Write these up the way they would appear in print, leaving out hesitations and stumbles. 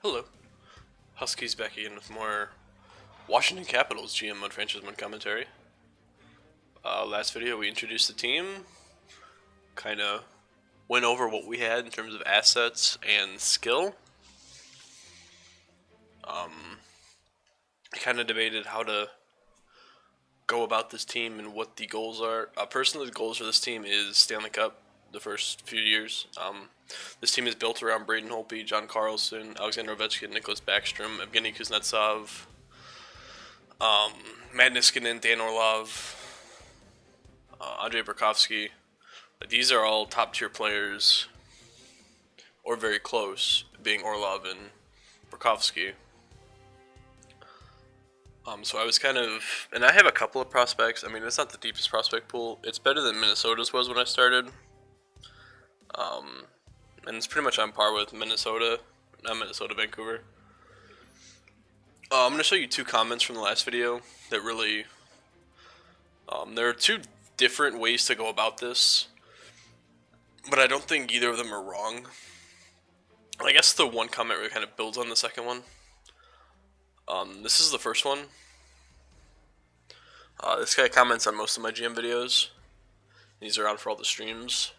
Hello. Huskies back again with more Washington Capitals GM mode franchise mode commentary. Last video we introduced the team, kind of went over what we had in terms of assets and skill. Kind of debated how to go about this team and what the goals are. Personally, the goals for this team is Stanley Cup the first few years. This team is built around Braden Holtby, John Carlson, Alexander Ovechkin, Nicholas Backstrom, Evgeny Kuznetsov, Matt Niskanen, Dan Orlov, Andrei Burakovsky. These are all top tier players, or very close, being Orlov and Burakovsky. So I was kind of, and I have a couple of prospects. I mean, it's not the deepest prospect pool. It's better than Minnesota's was when I started. And it's pretty much on par with Minnesota, not Minnesota, Vancouver. I'm going to show you two comments from the last video that really, there are two different ways to go about this, but I don't think either of them are wrong. I guess the one comment really kind of builds on the second one. This is the first one. This guy comments on most of my GM videos. He's around for all the streams.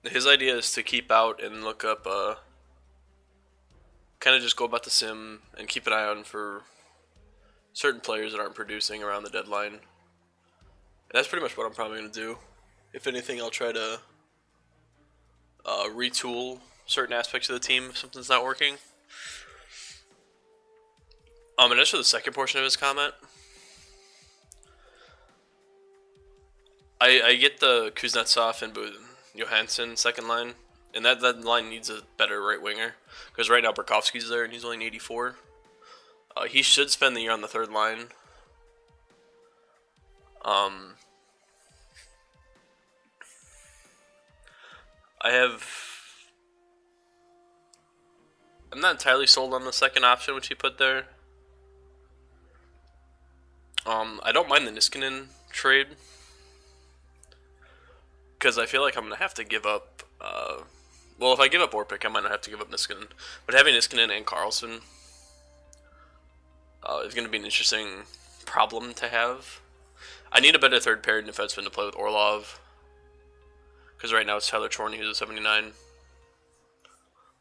His idea is to keep out and look up, kind of just go about the sim and keep an eye on for certain players that aren't producing around the deadline. And that's pretty much what I'm probably going to do. If anything, I'll try to retool certain aspects of the team if something's not working. And as for the second portion of his comment, I get the Kuznetsov and Johansson second line, and that line needs a better right winger, because right now Burakovsky's there and he's only an 84. He should spend the year on the third line. I'm not entirely sold on the second option which he put there. I don't mind the Niskanen trade, because I feel like I'm going to have to give up, well, if I give up Orpik, I might not have to give up Niskanen, but having Niskanen and Carlson is going to be an interesting problem to have. I need a better third pair defenseman to play with Orlov, because right now it's Tyler Chorney, who's a 79,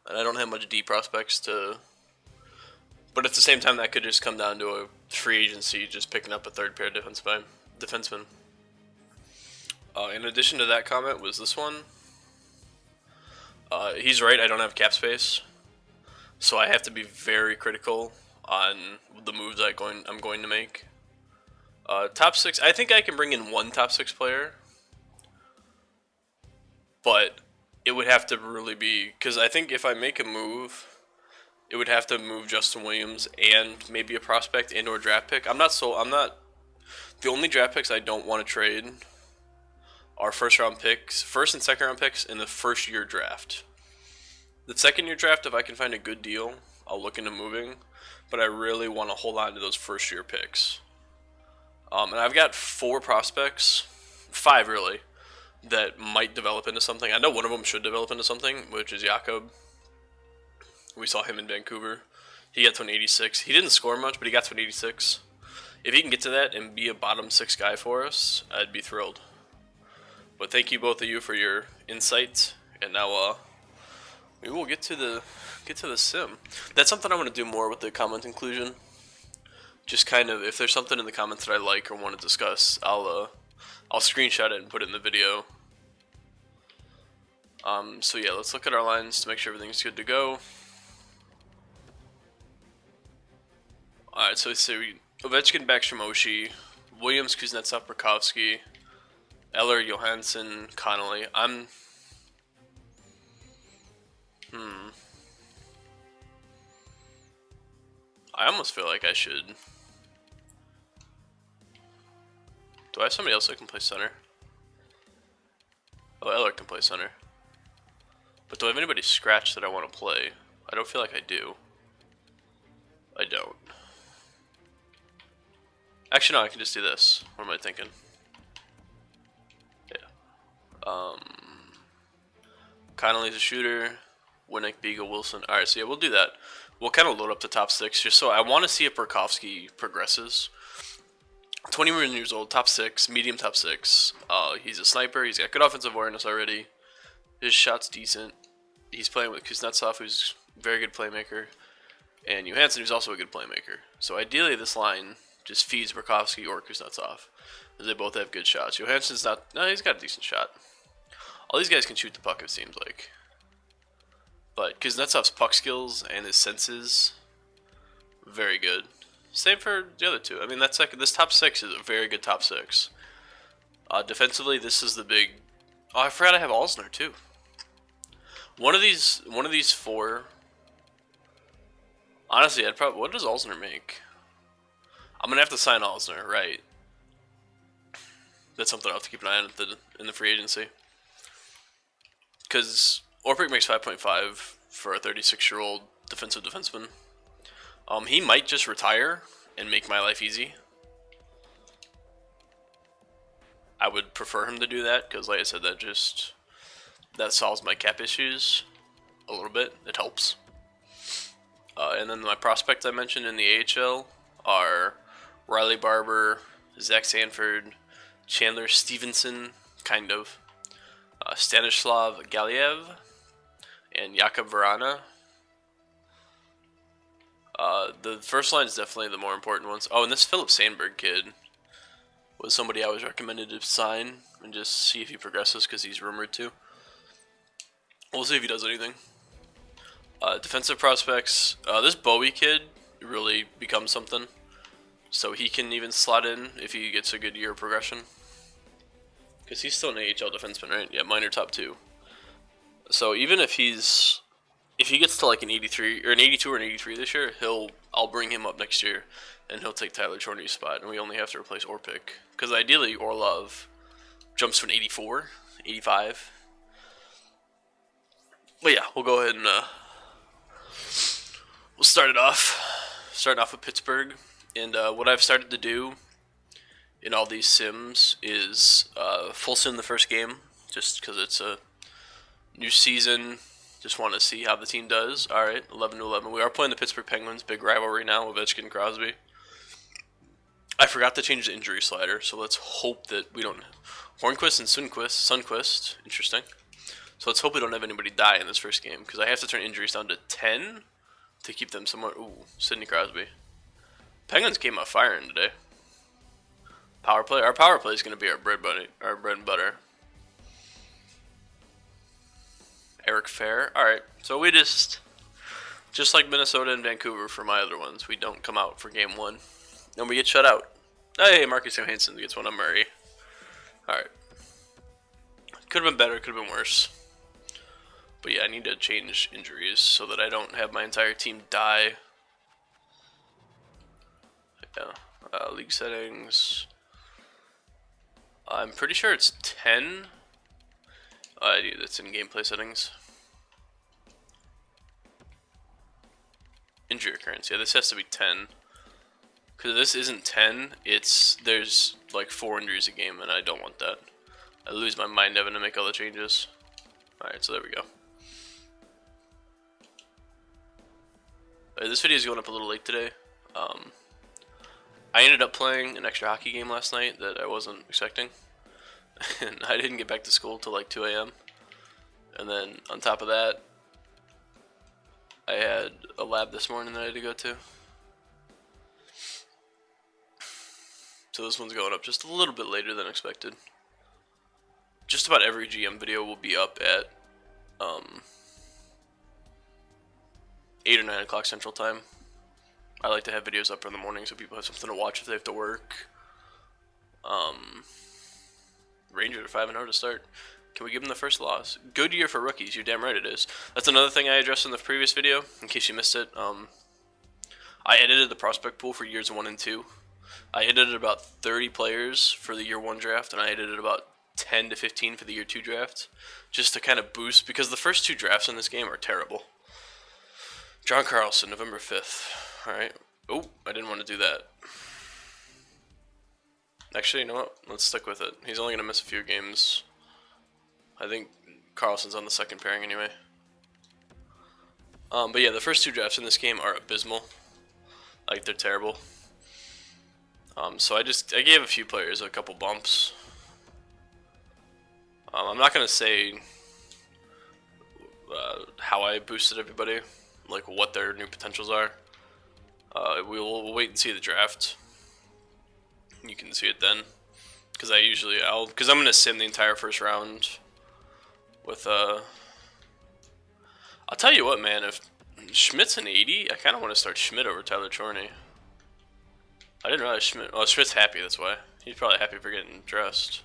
and I don't have much D prospects to, but at the same time that could just come down to a free agency just picking up a third pair defenseman. In addition to that comment was this one. He's right, I don't have cap space, so I have to be very critical on the moves I'm going to make. Top 6, I think I can bring in one top 6 player, but it would have to really be, because I think if I make a move, it would have to move Justin Williams and maybe a prospect and or draft pick. The only draft picks I don't want to trade are first and second round picks in the first year draft. The second year draft, if I can find a good deal, I'll look into moving, but I really want to hold on to those first year picks. And I've got 4 prospects, 5 really, that might develop into something. I know one of them should develop into something, which is Jakob. We saw him in Vancouver. He got to an 86. He didn't score much, but he got to an 86. If he can get to that and be a bottom 6 guy for us, I'd be thrilled. But thank you both of you for your insight, and now we will get to the sim. That's something I want to do more with the comment inclusion. Just kind of, if there's something in the comments that I like or want to discuss, I'll screenshot it and put it in the video. So yeah, let's look at our lines to make sure everything's good to go. Alright, so let's say Ovechkin, Backstrom, Oshie, Williams, Kuznetsov, Burakovsky, Eller, Johansson, Connolly. I almost feel like I should. Do I have somebody else that can play center? Oh, Eller can play center. But do I have anybody scratched that I want to play? I don't feel like I do. I don't. Actually, no, I can just do this. What am I thinking? Yeah. Connolly's a shooter. Winnick, Beagle, Wilson. All right, so yeah, we'll do that. We'll kind of load up the top 6 just so I want to see if Burakovsky progresses. 21 years old, top 6, medium top 6. He's a sniper. He's got good offensive awareness already. His shot's decent. He's playing with Kuznetsov, who's a very good playmaker, and Johansson, who's also a good playmaker. So ideally, this line just feeds Burakovsky or Kuznetsov, because they both have good shots. Johansson's not. No, he's got a decent shot. All these guys can shoot the puck, it seems like. But Kuznetsov's puck skills and his senses, very good. Same for the other two. I mean, this top 6 is a very good top 6. Defensively, this is the big. Oh, I forgot I have Alsner too. One of these 4. Honestly, I'd probably. What does Alsner make? I'm gonna have to sign Alsner, right? That's something I'll have to keep an eye on in the free agency. Because Orpik makes 5.5 for a 36-year-old defensive defenseman. He might just retire and make my life easy. I would prefer him to do that because, like I said, that solves my cap issues a little bit. It helps. And then my prospects I mentioned in the AHL are Riley Barber, Zach Sanford, Chandler Stevenson, kind of, Stanislav Galiev, and Jakub Verana. The first line is definitely the more important ones. Oh, and this Philip Sandberg kid was somebody I was recommended to sign and just see if he progresses because he's rumored to. We'll see if he does anything. Defensive prospects. This Bowie kid really becomes something. So he can even slot in if he gets a good year of progression. Because he's still an AHL defenseman, right? Yeah, minor top 2. So even if he gets to like an 83 or an 82 or an 83 this year, I'll bring him up next year, and he'll take Tyler Chorney's spot, and we only have to replace Orpik. Because ideally, Orlov jumps to an 84, 85. But yeah, we'll go ahead and we'll start it off. Starting off with Pittsburgh, and what I've started to do in all these sims is full sim the first game, just because it's a new season. Just want to see how the team does. All right, 11-11. We are playing the Pittsburgh Penguins, big rivalry now. Ovechkin and Crosby. I forgot to change the injury slider, so let's hope that we don't. Hornquist and Sundquist. Interesting. So let's hope we don't have anybody die in this first game, because I have to turn injuries down to 10 to keep them somewhat. Ooh, Sidney Crosby. Penguins came out firing today. Power play. Our power play is going to be our bread and butter. Eric Fair. All right. So we just like Minnesota and Vancouver for my other ones, we don't come out for game 1, and we get shut out. Hey, Marcus Johansson gets one on Murray. All right. Could have been better. Could have been worse. But yeah, I need to change injuries so that I don't have my entire team die. Yeah. League settings. I'm pretty sure it's 10. That's in gameplay settings. Injury occurrence. Yeah, this has to be 10. Because this isn't 10, there's like 4 injuries a game, and I don't want that. I lose my mind having to make all the changes. Alright, so there we go. This video is going up a little late today. I ended up playing an extra hockey game last night that I wasn't expecting. And I didn't get back to school till like 2 a.m. And then on top of that, I had a lab this morning that I had to go to. So this one's going up just a little bit later than expected. Just about every GM video will be up at 8 or 9 o'clock Central Time. I like to have videos up in the morning so people have something to watch if they have to work. Rangers are 5-0 to start. Can we give them the first loss? Good year for rookies. You're damn right it is. That's another thing I addressed in the previous video, in case you missed it. I edited the prospect pool for years 1 and 2. I edited about 30 players for the year 1 draft, and I edited about 10 to 15 for the year 2 draft, just to kind of boost, because the first 2 drafts in this game are terrible. John Carlson, November 5th. Alright. Oh, I didn't want to do that. Actually, you know what? Let's stick with it. He's only going to miss a few games. I think Carlson's on the second pairing anyway. But yeah, the first two drafts in this game are abysmal. Like, they're terrible. So I gave a few players a couple bumps. I'm not gonna say how I boosted everybody, like what their new potentials are. We'll wait and see the draft. You can see it then, because I'm gonna sim the entire first round with I'll tell you what, man. If Schmidt's an 80, I kind of want to start Schmidt over Tyler Chorney. I didn't realize Schmidt. Oh, Schmidt's happy. That's why. He's probably happy for getting dressed.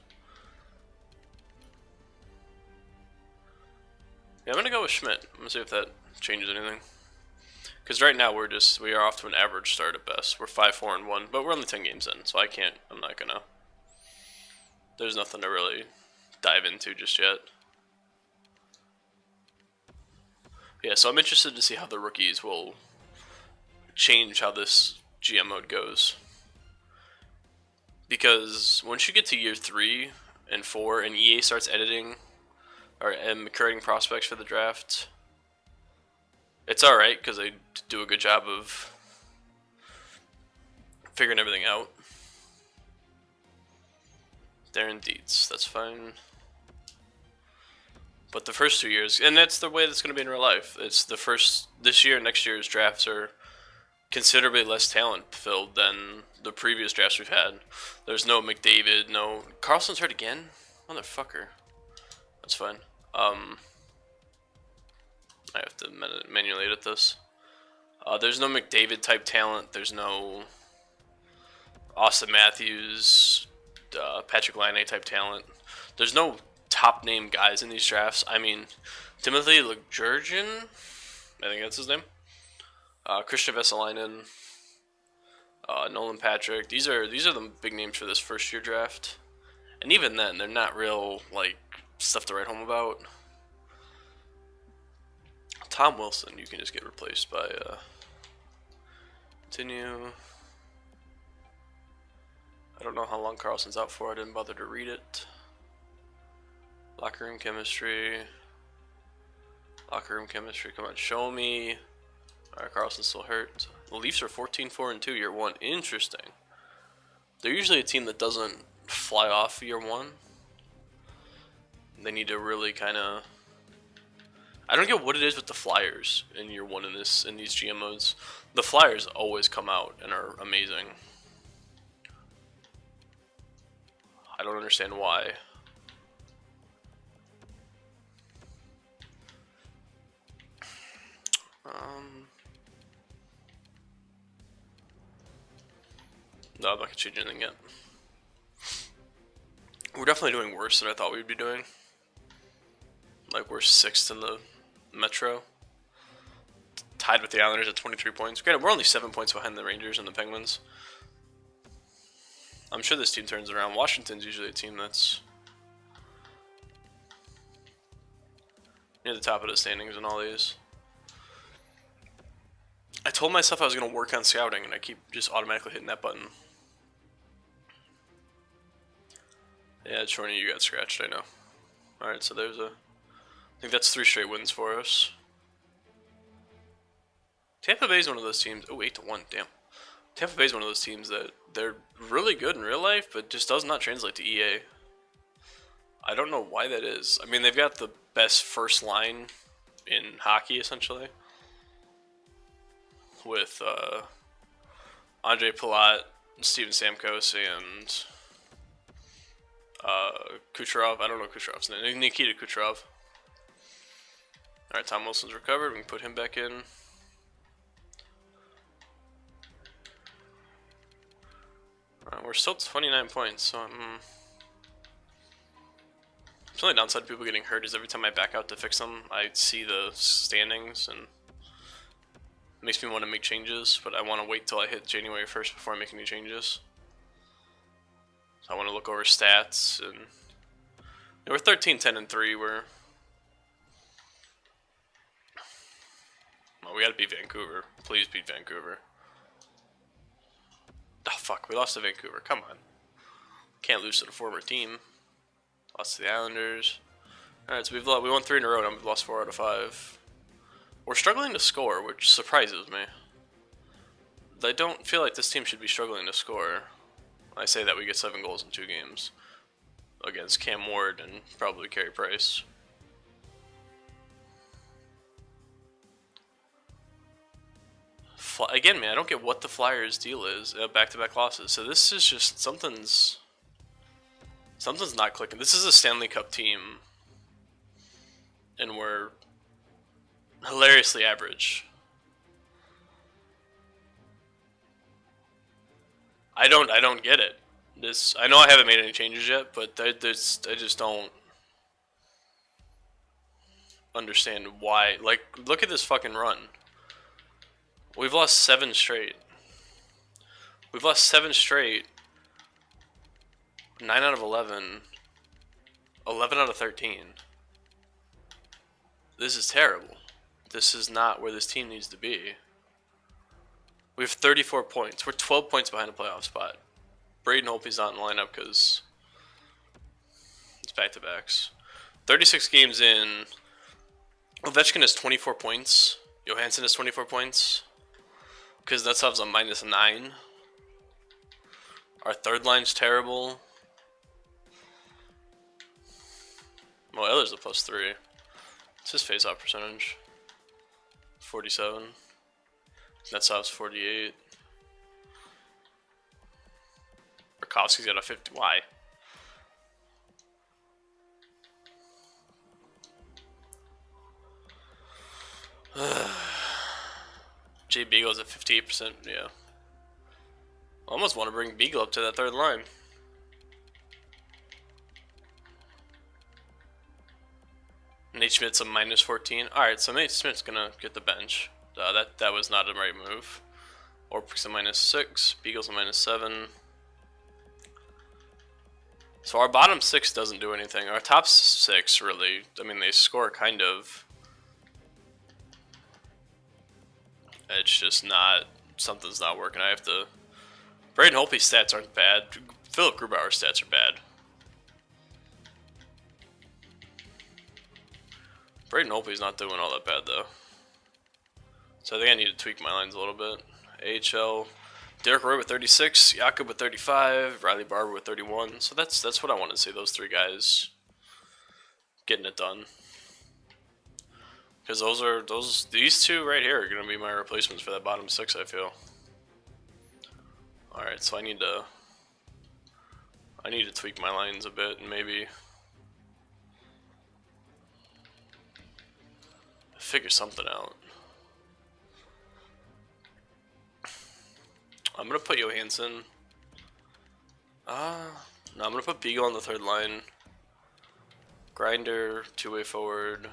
Yeah, I'm gonna go with Schmidt. I'm gonna see if that changes anything. Because right now we are off to an average start at best. We're 5-4-1, but we're only 10 games in, so I'm not gonna. There's nothing to really dive into just yet. Yeah, so I'm interested to see how the rookies will change how this GM mode goes. Because once you get to year 3 and 4 and EA starts editing and creating prospects for the draft, it's alright because they do a good job of figuring everything out. Darren Dietz, that's fine. But the first 2 years, and that's the way that's going to be in real life. It's this year and next year's drafts are considerably less talent filled than the previous drafts we've had. There's no McDavid, no Carlson's hurt again, motherfucker. That's fine. I have to manually edit this. There's no McDavid type talent. There's no Austin Matthews, Patrick Laine type talent. There's no top name guys in these drafts. I mean, Timothy Liljurgen, I think that's his name. Christian Vesalainen, Nolan Patrick. These are the big names for this first year draft. And even then, they're not real like stuff to write home about. Tom Wilson, you can just get replaced by continue. I don't know how long Carlson's out for. I didn't bother to read it. Locker room chemistry. Locker room chemistry. Come on, show me. Alright, Carlson's still hurt. The Leafs are 14-4-2 year 1. Interesting. They're usually a team that doesn't fly off year 1. They need to really kind of. I don't get what it is with the Flyers in year 1 in these GM modes. The Flyers always come out and are amazing. I don't understand why. No, I'm not gonna change anything yet. We're definitely doing worse than I thought we'd be doing. Like, we're 6th in the Metro. Tied with the Islanders at 23 points. Granted, we're only 7 points behind the Rangers and the Penguins. I'm sure this team turns around. Washington's usually a team that's near the top of the standings in all these. I told myself I was going to work on scouting, and I keep just automatically hitting that button. Yeah, Chorney, you got scratched, I know. Alright, so there's I think that's 3 straight wins for us. Tampa Bay's one of those teams. Oh, 8-1, damn. Tampa Bay's one of those teams that they're really good in real life, but just does not translate to EA. I don't know why that is. I mean, they've got the best first line in hockey, essentially. With Andre Palat, Steven Stamkos, and Kucherov. I don't know Kucherov's name. Nikita Kucherov. Alright, Tom Wilson's recovered. We can put him back in. Alright, we're still 29 points, so the only downside of people getting hurt is every time I back out to fix them, I see the standings, and it makes me want to make changes, but I want to wait till I hit January 1st before I make any changes. So I want to look over stats, and we're 13-10-3. Well, we got to beat Vancouver. Please beat Vancouver. Oh fuck, we lost to Vancouver. Come on, can't lose to the former team. Lost to the Islanders. All right, so we won 3 in a row, and we've lost 4 out of 5. We're struggling to score, which surprises me. I don't feel like this team should be struggling to score. I say that we get 7 goals in 2 games against Cam Ward and probably Carey Price. Again, man, I don't get what the Flyers' deal is. Back-to-back losses. So this is just something's not clicking. This is a Stanley Cup team, and we're hilariously average. I don't get it. I know I haven't made any changes yet, but I just don't understand why. Like, look at this fucking run. We've lost 7 straight. 9 out of 11. 11 out of 13. This is terrible. This is not where this team needs to be. We have 34 points. We're 12 points behind a playoff spot. Braden Holtby's not in the lineup because it's back-to-backs. 36 games in. Ovechkin has 24 points. Johansson has 24 points. Kuznetsov's a -9. Our third line's terrible. Well, Eller's a +3. What's his face-off percentage? 47. Kuznetsov's 48. Rakowski's got a 50. Why? Jay Beagle's at 58%. Yeah. I almost want to bring Beagle up to that third line. Nate Schmidt's a -14. Alright, so Nate Schmidt's gonna get the bench. That was not a right move. Orpik's a -6. Beagle's a -7. So our bottom 6 doesn't do anything. Our top 6 really, I mean, they score kind of. It's just not, something's not working. I have to. Braden Holtby's stats aren't bad. Philip Grubauer's stats are bad. Braden Holtby's not doing all that bad though. So I think I need to tweak my lines a little bit. AHL, Derek Roy with 36, Jakob with 35, Riley Barber with 31. So that's what I want to see, those 3 guys getting it done. Because these 2 right here are going to be my replacements for that bottom 6, I feel. Alright, so I need to tweak my lines a bit and maybe figure something out. I'm going to put Johansson. No, I'm going to put Beagle on the third line. Grinder, 2-way forward.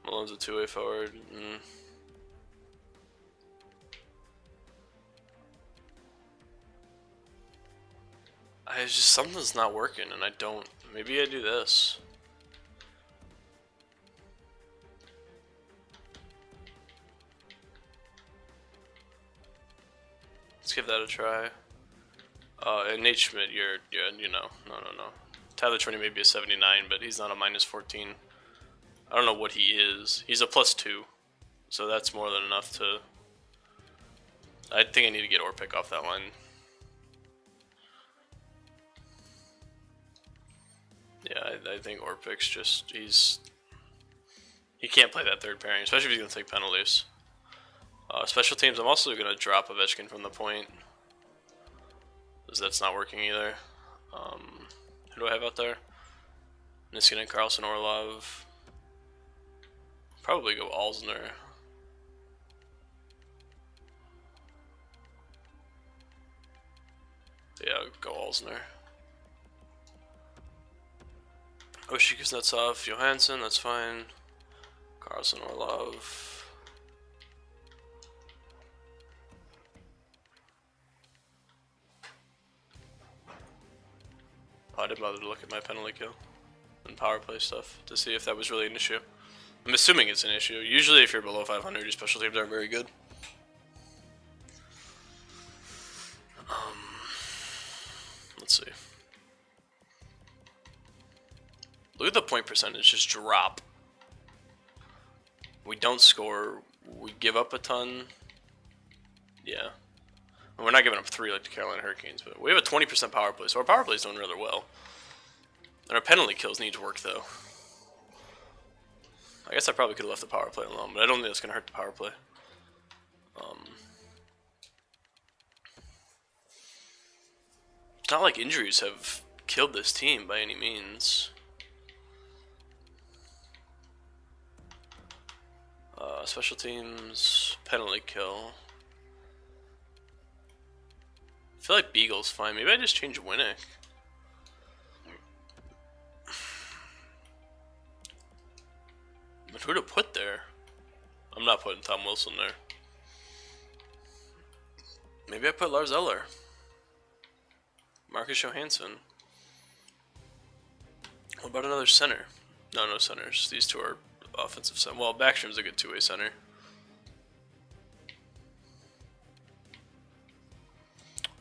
Malone's a 2-way forward. Something's not working, and I don't. Maybe I do this. Let's give that a try. And Nate Schmidt, you're no. Tyler Trinity may be a 79, but he's not a -14. I don't know what he is. He's a +2, so that's more than enough to. I think I need to get Orpik off that line. Yeah, I think Orpik's just he can't play that third pairing, especially if he's gonna take penalties. Special teams, I'm also gonna drop Ovechkin from the point, because that's not working either. Who do I have out there? Niskanen, Carlson, Orlov. Probably go Alzner. Yeah, go Alzner. Oshie Kuznetsov, Johansson, that's fine. Carlson, Orlov. Oh, I didn't bother to look at my penalty kill and power play stuff to see if that was really an issue. I'm assuming it's an issue. Usually if you're below 500, your special teams aren't very good. Let's see. Look at the point percentage just drop. We don't score. We give up a ton. Yeah. We're not giving up 3 like the Carolina Hurricanes, but we have a 20% power play, so our power play is doing rather well. And our penalty kills need work, though. I guess I probably could have left the power play alone, but I don't think it's going to hurt the power play. It's not like injuries have killed this team by any means. Special teams, penalty kill. I feel like Beagle's fine. Maybe I just change Winnick. But who to put there? I'm not putting Tom Wilson there. Maybe I put Lars Eller. Marcus Johansson. What about another center? No centers. These two are offensive center. Well, Backstrom's a good two-way center.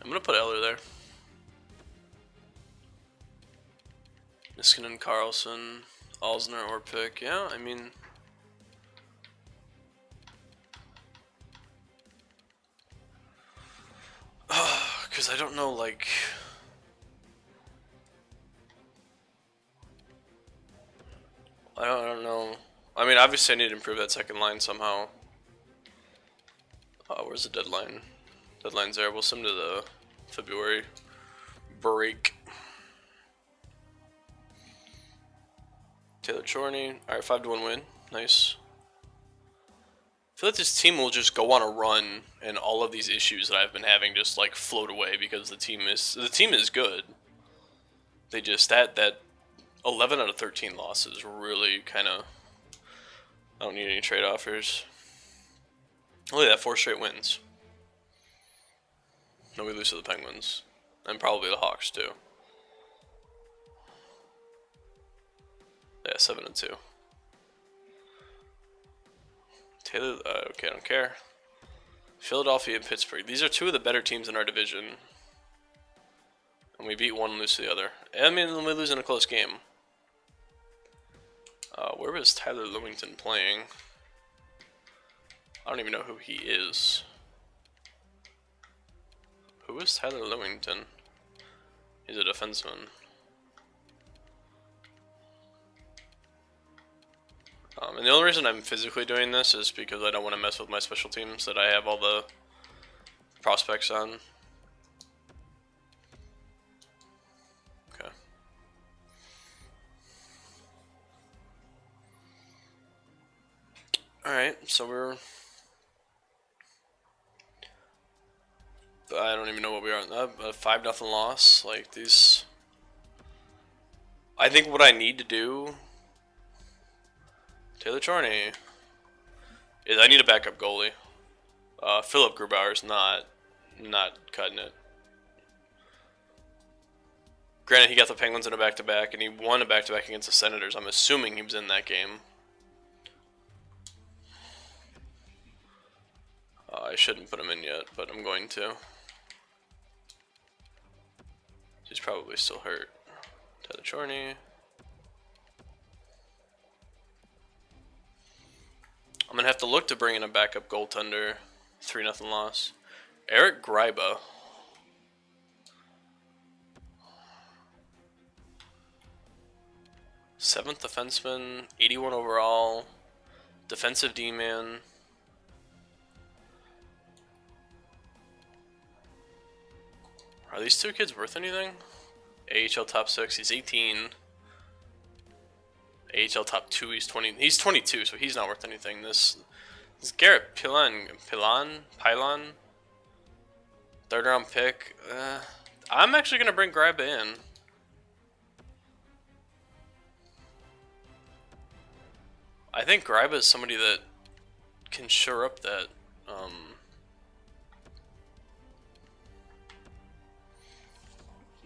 I'm going to put Eller there. Niskanen, Carlson, Alsner, or pick. Yeah, I mean... Because I don't know, like... I don't know. I mean, obviously I need to improve that second line somehow. Where's the deadline? Deadline's there. We'll send to the February break. Taylor Chorney. Alright, 5-1 win. Nice. I feel like this team will just go on a run and all of these issues that I've been having just like float away because the team is good. They just that 11 out of 13 losses really kind of... I don't need any trade offers. Look at that, 4 straight wins. No, we lose to the Penguins. And probably the Hawks, too. Yeah, 7-2. Taylor, okay, I don't care. Philadelphia and Pittsburgh. These are 2 of the better teams in our division. And we beat one and lose to the other. I mean, we lose in a close game. Where was Tyler Lewington playing? I don't even know who he is. Who is Tyler Lewington? He's a defenseman. And the only reason I'm physically doing this is because I don't want to mess with my special teams that I have all the prospects on. Okay. Alright, so we're... I don't even know what we are. A 5-0 loss. Like, these... I think what I need to do... Taylor Chorney... is I need a backup goalie. Philip Grubauer's not cutting it. Granted, he got the Penguins in a back-to-back, and he won a back-to-back against the Senators. I'm assuming he was in that game. I shouldn't put him in yet, but I'm going to. He's probably still hurt. Tyler Chorney. I'm going to have to look to bring in a backup goaltender. 3-0 loss. Eric Gryba. Seventh defenseman, 81 overall, defensive D-man. Are these 2 kids worth anything? AHL top 6, he's 18. AHL top 2, he's 20. He's 22, so he's not worth anything. This Garrett Pilon, 3rd round pick. I'm actually gonna bring Gryba in. I think Gryba is somebody that can shore up that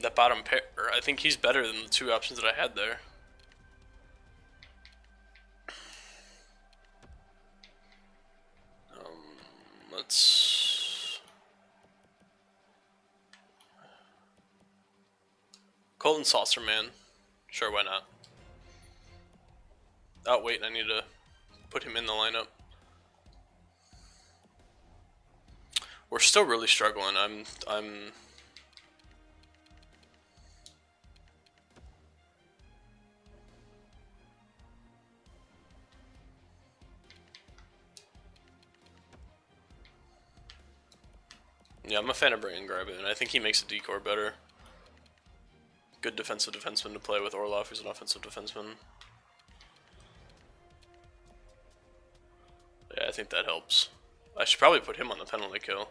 that bottom pair. I think he's better than the 2 options that I had there. Let's... Colton Saucerman. Sure, why not? Oh wait, I need to put him in the lineup. We're still really struggling. Yeah, I'm a fan of Brandon Gravin. I think he makes a decor better. Good defensive defenseman to play with Orlov, who's an offensive defenseman. Yeah, I think that helps. I should probably put him on the penalty kill.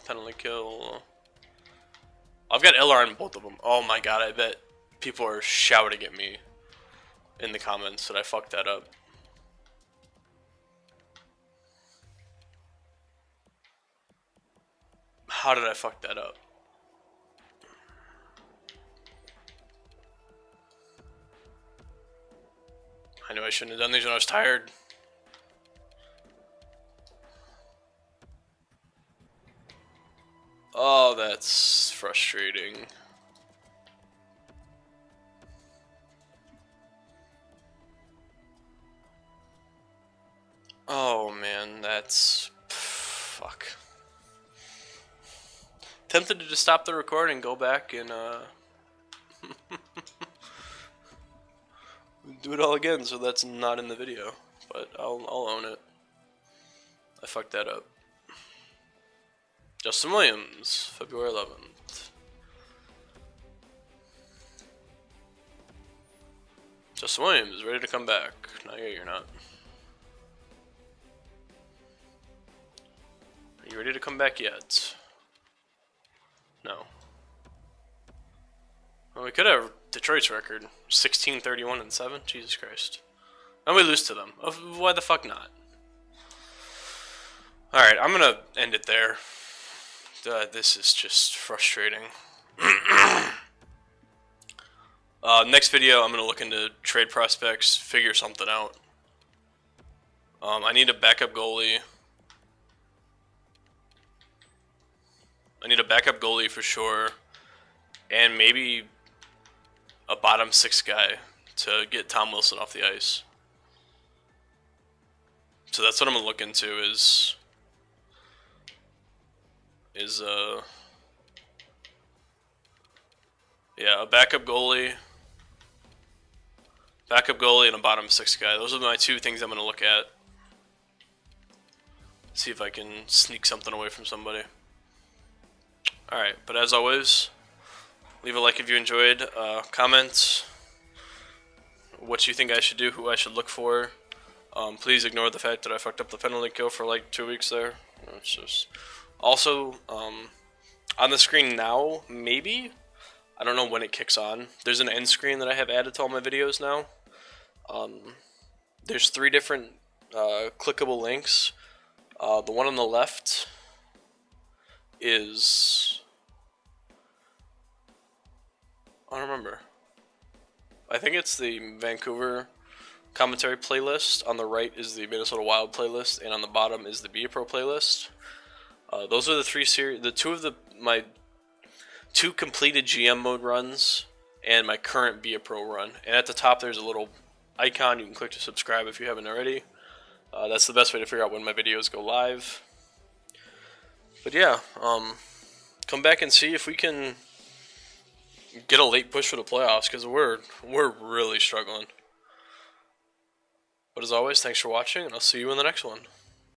Penalty kill. I've got LR in both of them. Oh my god, I bet people are shouting at me in the comments that I fucked that up. How did I fuck that up? I knew I shouldn't have done these when I was tired. Oh, that's frustrating. Oh man, that's... fuck. Tempted to just stop the recording, go back and do it all again, so that's not in the video. But I'll own it. I fucked that up. Justin Williams, February 11th. Justin Williams is ready to come back. Not yet, you're not. Are you ready to come back yet? No. Well, we could have Detroit's record. 16-31-7. Jesus Christ. And we lose to them. Why the fuck not? Alright, I'm gonna end it there. This is just frustrating. Next video, I'm gonna look into trade prospects, figure something out. I need a backup goalie. I need a backup goalie for sure, and maybe a bottom six guy to get Tom Wilson off the ice. So that's what I'm gonna look into is yeah, a backup goalie and a bottom six guy. Those are my two things I'm gonna look at. See if I can sneak something away from somebody. Alright, but as always, leave a like if you enjoyed, comment what you think I should do, who I should look for. Please ignore the fact that I fucked up the penalty kill for like 2 weeks there. It's just... Also, on the screen now, maybe, I don't know when it kicks on, there's an end screen that I have added to all my videos now. There's 3 different clickable links. The one on the left is... I don't remember. I think it's the Vancouver commentary playlist. On the right is the Minnesota Wild playlist, and on the bottom is the Be Pro playlist. Those are the 3 series, my 2 completed GM mode runs, and my current Be a Pro run. And at the top there's a little icon you can click to subscribe if you haven't already. That's the best way to figure out when my videos go live. But yeah, come back and see if we can get a late push for the playoffs, because we're really struggling. But as always, thanks for watching, and I'll see you in the next one.